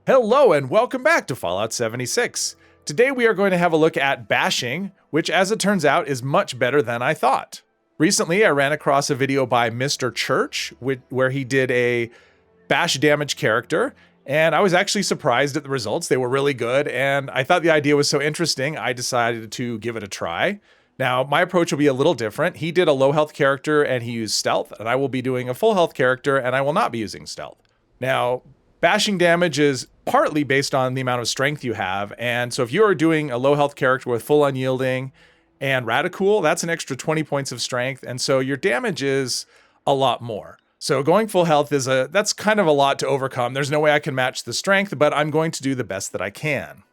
Hello and welcome back to Fallout 76. Today we are going to have a look at bashing, which as it turns out is much better than I thought. Recently I ran across a video by Mr. Church where he did a bash damage character, and I was actually surprised at the results. They were really good, and I thought the idea was so interesting I decided to give it a try. Now, my approach will be a little different. He did a low health character and he used stealth, and I will be doing a full health character and I will not be using stealth. Now, bashing damage is partly based on the amount of strength you have, and so if you are doing a low health character with full unyielding and radical, that's an extra 20 points of strength, and so your damage is a lot more. So going full health that's kind of a lot to overcome. There's no way I can match the strength, but I'm going to do the best that I can.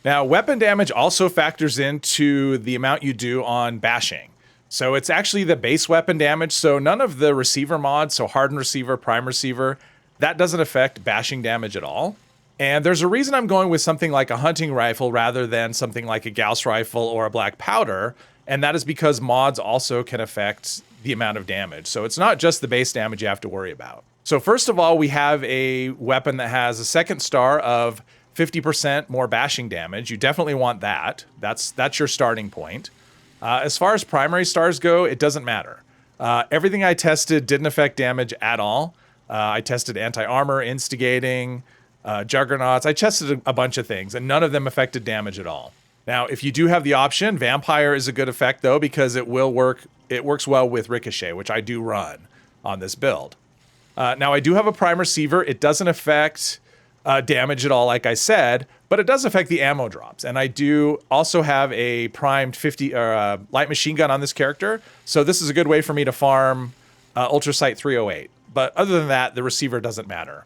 Now, weapon damage also factors into the amount you do on bashing. So it's actually the base weapon damage, so none of the receiver mods, so hardened receiver, prime receiver, that doesn't affect bashing damage at all. And there's a reason I'm going with something like a hunting rifle rather than something like a Gauss rifle or a black powder, and that is because mods also can affect the amount of damage. So it's not just the base damage you have to worry about. So first of all, we have a weapon that has a second star of 50% more bashing damage. You definitely want that. That's your starting point. As far as primary stars go, it doesn't matter. Everything I tested didn't affect damage at all. I tested anti-armor, instigating, juggernauts. I tested a bunch of things, and none of them affected damage at all. Now, if you do have the option, vampire is a good effect though, because it works well with ricochet, which I do run on this build. Now, I do have a prime receiver. It doesn't affect damage at all, like I said, but it does affect the ammo drops. And I do also have a primed 50 light machine gun on this character, so this is a good way for me to farm Ultrasight 308. But other than that, the receiver doesn't matter.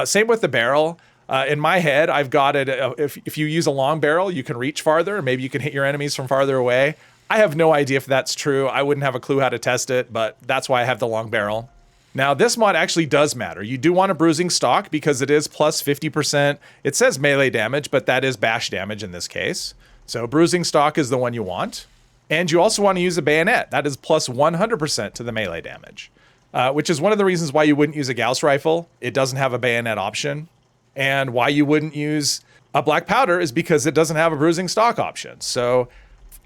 Same with the barrel. In my head, I've got it. If you use a long barrel, you can reach farther. Maybe you can hit your enemies from farther away. I have no idea if that's true. I wouldn't have a clue how to test it, but that's why I have the long barrel. Now, this mod actually does matter. You do want a bruising stock because it is plus 50%. It says melee damage, but that is bash damage in this case. So bruising stock is the one you want. And you also want to use a bayonet. That is plus 100% to the melee damage. Which is one of the reasons why you wouldn't use a Gauss rifle. It doesn't have a bayonet option. And why you wouldn't use a black powder is because it doesn't have a bruising stock option. So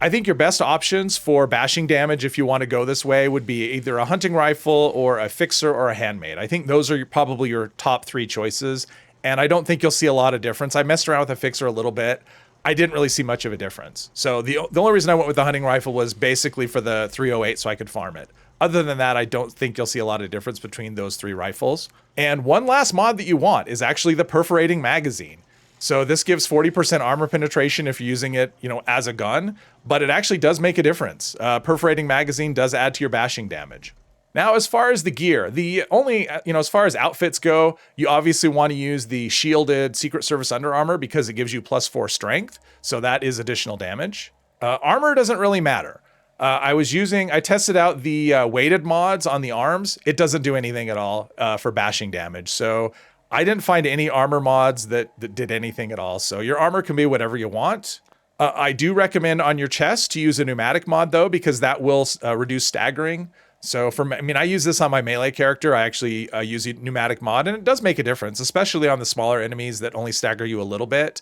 I think your best options for bashing damage, if you want to go this way, would be either a hunting rifle or a fixer or a handmade. I think those are probably your top three choices. And I don't think you'll see a lot of difference. I messed around with a fixer a little bit. I didn't really see much of a difference. So the only reason I went with the hunting rifle was basically for the 308 so I could farm it. Other than that, I don't think you'll see a lot of difference between those three rifles. And one last mod that you want is actually the perforating magazine. So this gives 40% armor penetration if you're using it, as a gun, but it actually does make a difference. Perforating magazine does add to your bashing damage. Now, as far as the gear, as far as outfits go, you obviously want to use the shielded Secret Service Under Armor because it gives you plus 4 strength. So that is additional damage. Armor doesn't really matter. I tested out the weighted mods on the arms. It doesn't do anything at all for bashing damage. So I didn't find any armor mods that did anything at all. So your armor can be whatever you want. I do recommend on your chest to use a pneumatic mod though, because that will reduce staggering. So I use this on my melee character. I actually use a pneumatic mod, and it does make a difference, especially on the smaller enemies that only stagger you a little bit.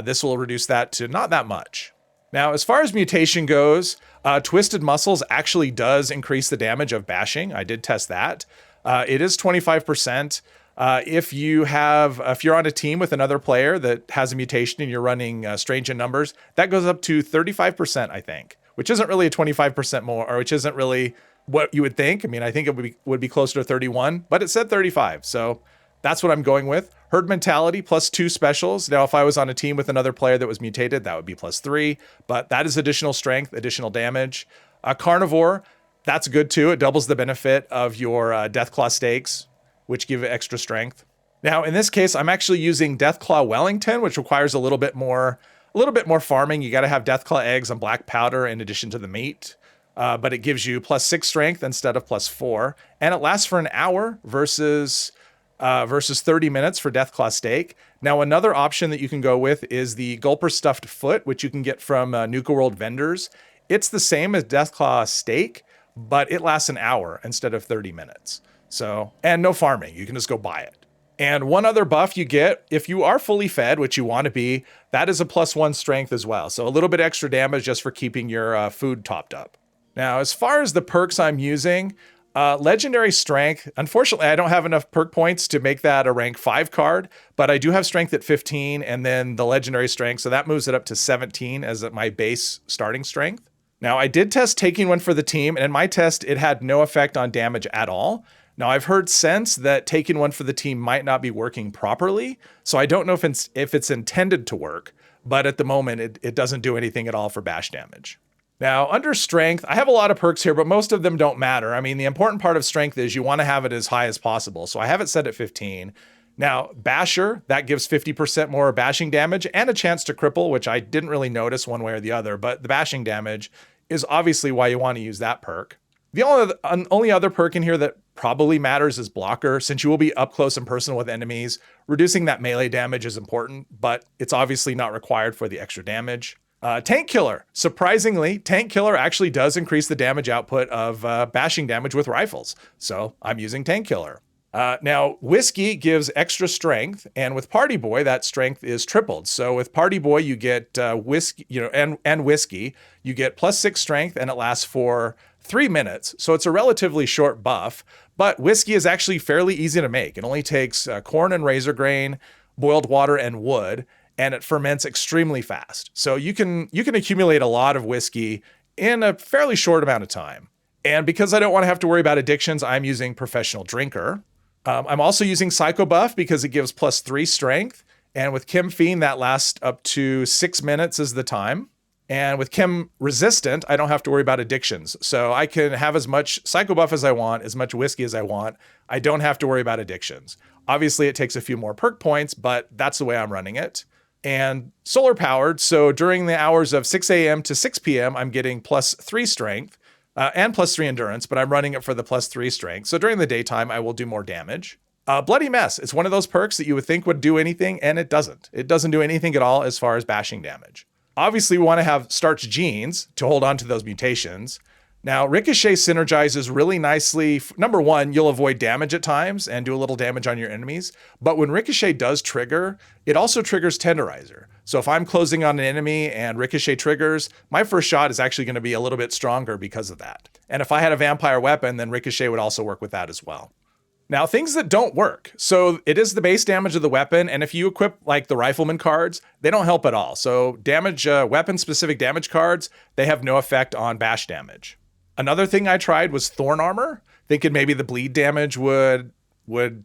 This will reduce that to not that much. Now, as far as mutation goes, Twisted Muscles actually does increase the damage of bashing. I did test that. It is 25%. If you're on a team with another player that has a mutation and you're running Strange in Numbers, that goes up to 35%, I think, which isn't really a 25% more, or which isn't really what you would think. I think it would be closer to 31, but it said 35. So that's what I'm going with. Herd Mentality plus 2 specials. Now, if I was on a team with another player that was mutated, that would be plus 3, but that is additional strength, additional damage. Carnivore, that's good too. It doubles the benefit of your Deathclaw stakes, which give it extra strength. Now, in this case, I'm actually using Deathclaw Wellington, which requires a little bit more farming. You got to have Deathclaw eggs and black powder in addition to the meat. But it gives you plus 6 strength instead of plus 4, and it lasts for an hour versus 30 minutes for Deathclaw Steak. Now, another option that you can go with is the Gulper Stuffed Foot, which you can get from Nuka World vendors. It's the same as Deathclaw Steak, but it lasts an hour instead of 30 minutes. So, and no farming. You can just go buy it. And one other buff you get, if you are fully fed, which you want to be, that is a +1 strength as well. So a little bit extra damage just for keeping your food topped up. Now, as far as the perks I'm using, legendary strength, unfortunately, I don't have enough perk points to make that a rank 5 card, but I do have strength at 15 and then the legendary strength. So that moves it up to 17 as my base starting strength. Now, I did test taking one for the team, and in my test, it had no effect on damage at all. Now, I've heard since that taking one for the team might not be working properly, so I don't know if it's intended to work, but at the moment, it doesn't do anything at all for bash damage. Now, under strength, I have a lot of perks here, but most of them don't matter. I mean, the important part of strength is you want to have it as high as possible, so I have it set at 15. Now, Basher, that gives 50% more bashing damage and a chance to cripple, which I didn't really notice one way or the other, but the bashing damage is obviously why you want to use that perk. The only other perk in here that probably matters is Blocker, since you will be up close and personal with enemies. Reducing that melee damage is important, but it's obviously not required for the extra damage. Tank Killer. Surprisingly, Tank Killer actually does increase the damage output of bashing damage with rifles, so I'm using Tank Killer. Now, Whiskey gives extra strength, and with Party Boy, that strength is tripled. So with Party Boy, you get whiskey, and Whiskey, you get +6 strength, and it lasts for 3 minutes. So it's a relatively short buff, but Whiskey is actually fairly easy to make. It only takes corn and razor grain, boiled water, and wood, and it ferments extremely fast. So you can accumulate a lot of whiskey in a fairly short amount of time. And because I don't want to have to worry about addictions, I'm using Professional Drinker. I'm also using Psycho Buff because it gives +3 strength. And with Chem Fiend, that lasts up to 6 minutes is the time. And with Chem Resistant, I don't have to worry about addictions. So I can have as much Psycho Buff as I want, as much whiskey as I want. I don't have to worry about addictions. Obviously, it takes a few more perk points, but that's the way I'm running it. And solar powered, so during the hours of 6 a.m. to 6 p.m., I'm getting +3 strength and +3 endurance, but I'm running it for the +3 strength. So during the daytime, I will do more damage. Bloody Mess, it's one of those perks that you would think would do anything, and it doesn't. It doesn't do anything at all as far as bashing damage. Obviously, we want to have starch genes to hold on to those mutations. Now, Ricochet synergizes really nicely. Number one, you'll avoid damage at times and do a little damage on your enemies. But when Ricochet does trigger, it also triggers Tenderizer. So if I'm closing on an enemy and Ricochet triggers, my first shot is actually going to be a little bit stronger because of that. And if I had a vampire weapon, then Ricochet would also work with that as well. Now, things that don't work. So it is the base damage of the weapon, and if you equip like the Rifleman cards, they don't help at all. So damage, weapon-specific damage cards, they have no effect on bash damage. Another thing I tried was Thorn Armor, thinking maybe the bleed damage would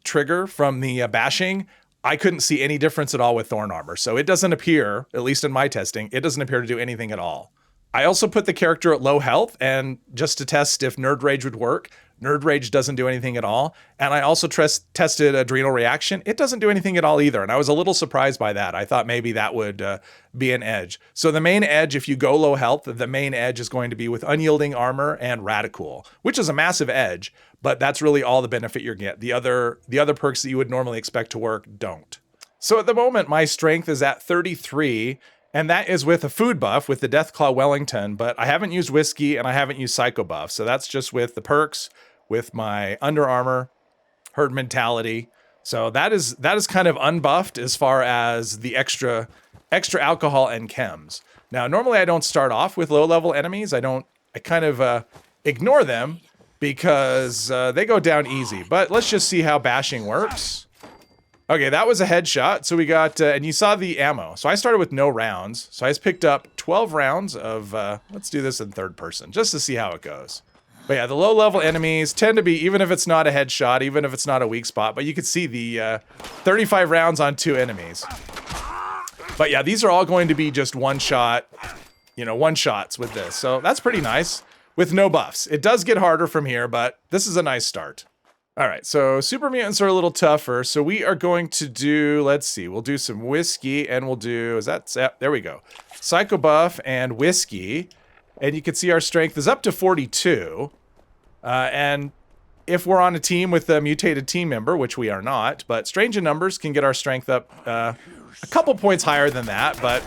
trigger from the bashing. I couldn't see any difference at all with Thorn Armor, so it doesn't appear, at least in my testing, it doesn't appear to do anything at all. I also put the character at low health, and just to test if Nerd Rage would work. Nerd Rage doesn't do anything at all. And I also tested Adrenal Reaction. It doesn't do anything at all either. And I was a little surprised by that. I thought maybe that would be an edge. So the main edge, if you go low health, the main edge is going to be with Unyielding Armor and Radicool, which is a massive edge, but that's really all the benefit you're getting. The other perks that you would normally expect to work don't. So at the moment, my strength is at 33, and that is with a food buff with the Deathclaw Wellington, but I haven't used whiskey and I haven't used Psycho Buff. So that's just with the perks, with my Under Armor, Herd Mentality. So that is kind of unbuffed as far as the extra alcohol and chems. Now, normally I don't start off with low level enemies. I kind of ignore them because they go down easy, but let's just see how bashing works. Okay, that was a headshot. So we got, and you saw the ammo. So I started with no rounds. So I just picked up 12 rounds of, let's do this in third person, just to see how it goes. But yeah, the low level enemies tend to be, even if it's not a headshot, even if it's not a weak spot, but you can see the 35 rounds on 2 enemies. But yeah, these are all going to be just one shots with this. So that's pretty nice with no buffs. It does get harder from here, but this is a nice start. All right, so super mutants are a little tougher. So we are going to do, let's see, we'll do some whiskey and we'll do, there we go. Psycho Buff and whiskey. And you can see our strength is up to 42. And if we're on a team with a mutated team member, which we are not, but Strange in Numbers can get our strength up a couple points higher than that. But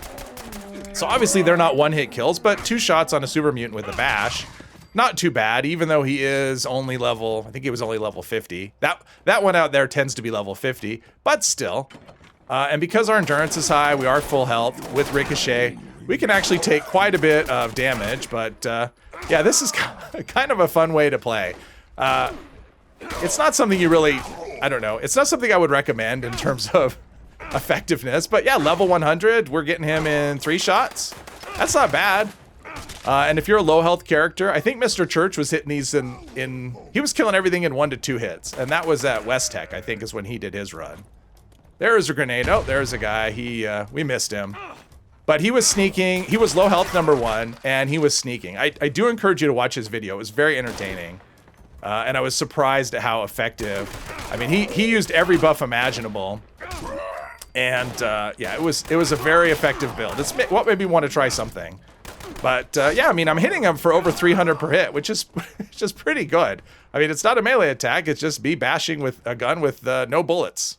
so obviously they're not one-hit kills, but 2 shots on a super mutant with a bash, not too bad, even though he is only level, I think he was only level 50. That one out there tends to be level 50, but still. And because our endurance is high, we are full health with Ricochet, we can actually take quite a bit of damage, but yeah, this is kind of a fun way to play. It's not something you really, I don't know, it's not something I would recommend in terms of effectiveness, but yeah, level 100, we're getting him in 3 shots. That's not bad. And if you're a low health character, I think Mr. Church was hitting these he was killing everything in 1 to 2 hits. And that was at West Tech, I think, is when he did his run. There's a grenade. Oh, there's a guy. We missed him. But he was sneaking. He was low health #1, and he was sneaking. I do encourage you to watch his video. It was very entertaining. And I was surprised at how effective. I mean, he used every buff imaginable. And yeah, it was a very effective build. It's what made me want to try something. But yeah, I mean, I'm hitting him for over 300 per hit, which is just pretty good. I mean, it's not a melee attack. It's just me bashing with a gun with no bullets.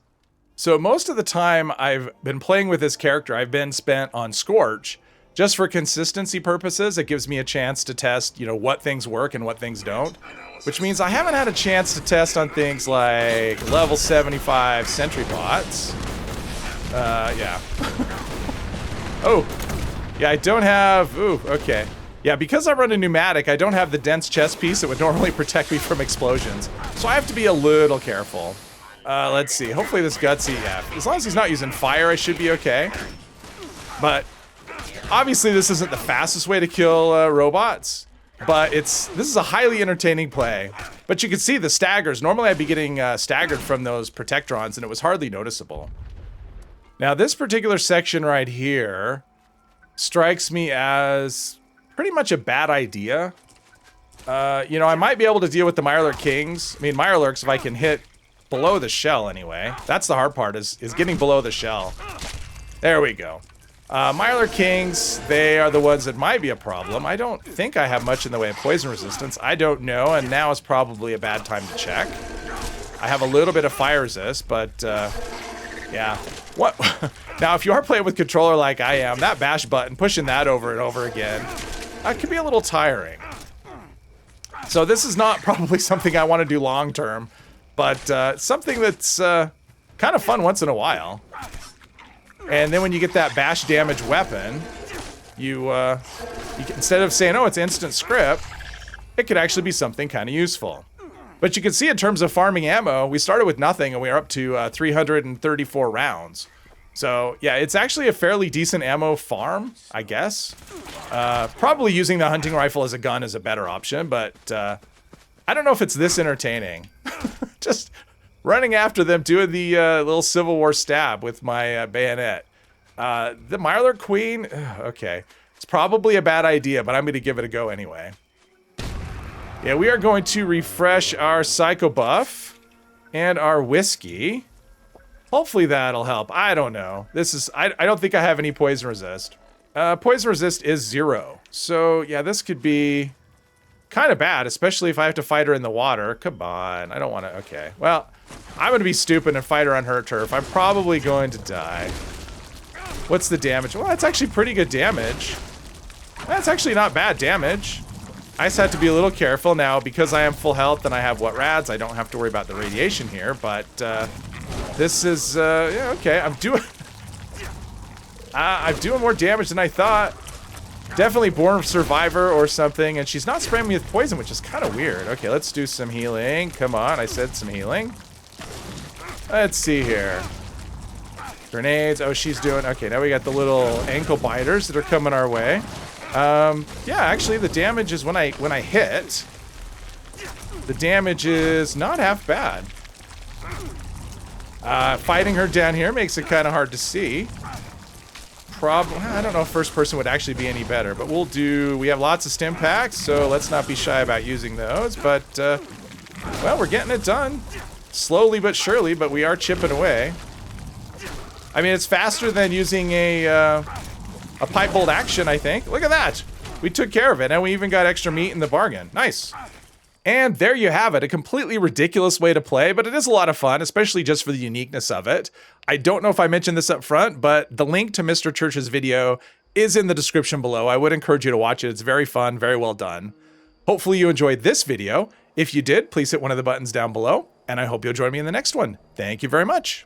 So most of the time I've been playing with this character, I've been spent on Scorch. Just for consistency purposes, it gives me a chance to test, what things work and what things don't. Which means I haven't had a chance to test on things like level 75 sentry bots. Yeah. Oh. Yeah, I don't have... Ooh, okay. Yeah, because I run a pneumatic, I don't have the dense chest piece that would normally protect me from explosions. So I have to be a little careful. Let's see. Hopefully this Gutsy, yeah. As long as he's not using fire, I should be okay. But obviously this isn't the fastest way to kill robots. But this is a highly entertaining play. But you can see the staggers. Normally I'd be getting staggered from those Protectrons, and it was hardly noticeable. Now this particular section right here strikes me as pretty much a bad idea. I might be able to deal with the Mirelurk Kings. I mean, Mirelurks, if I can hit below the shell anyway. That's the hard part, is getting below the shell. There we go. Mirelurk Kings, they are the ones that might be a problem. I don't think I have much in the way of poison resistance. I don't know, and now is probably a bad time to check. I have a little bit of fire resist, but yeah. What? Now, if you are playing with controller like I am, that bash button, pushing that over and over again, could be a little tiring. So this is not probably something I want to do long term, but something that's kind of fun once in a while. And then when you get that bash damage weapon, you can, instead of saying, oh, it's instant script, it could actually be something kind of useful. But you can see in terms of farming ammo, we started with nothing and we are up to 334 rounds. So yeah, it's actually a fairly decent ammo farm, I guess. Probably using the hunting rifle as a gun is a better option, but I don't know if it's this entertaining. Just running after them, doing the little Civil War stab with my bayonet. The Mirelurk Queen, okay. It's probably a bad idea, but I'm going to give it a go anyway. Yeah, we are going to refresh our Psycho Buff and our Whiskey. Hopefully that'll help. I don't know. I don't think I have any Poison Resist. Poison Resist is 0. So, yeah, this could be kind of bad, especially if I have to fight her in the water. Come on. I don't want to... Okay. Well, I'm going to be stupid and fight her on her turf. I'm probably going to die. What's the damage? Well, that's actually pretty good damage. That's actually not bad damage. I just have to be a little careful now because I am full health and I have what rads. I don't have to worry about the radiation here, but this is yeah, okay. I'm doing more damage than I thought. Definitely Born Survivor or something, and she's not spraying me with poison, which is kind of weird. Okay, let's do some healing. Come on, I said some healing. Let's see here. Grenades. Oh, she's doing okay. Now we got the little ankle biters that are coming our way. Yeah, actually the damage is when I hit, the damage is not half bad. Fighting her down here makes it kind of hard to see. I don't know if first person would actually be any better, but we have lots of stim packs, so let's not be shy about using those, but well, we're getting it done. Slowly but surely, but we are chipping away. I mean, it's faster than using a pipe bolt action, I think. Look at that. We took care of it, and we even got extra meat in the bargain. Nice. And there you have it, a completely ridiculous way to play, but it is a lot of fun, especially just for the uniqueness of it. I don't know if I mentioned this up front, but the link to Mr. Church's video is in the description below. I would encourage you to watch it. It's very fun, very well done. Hopefully you enjoyed this video. If you did, please hit one of the buttons down below, and I hope you'll join me in the next one. Thank you very much.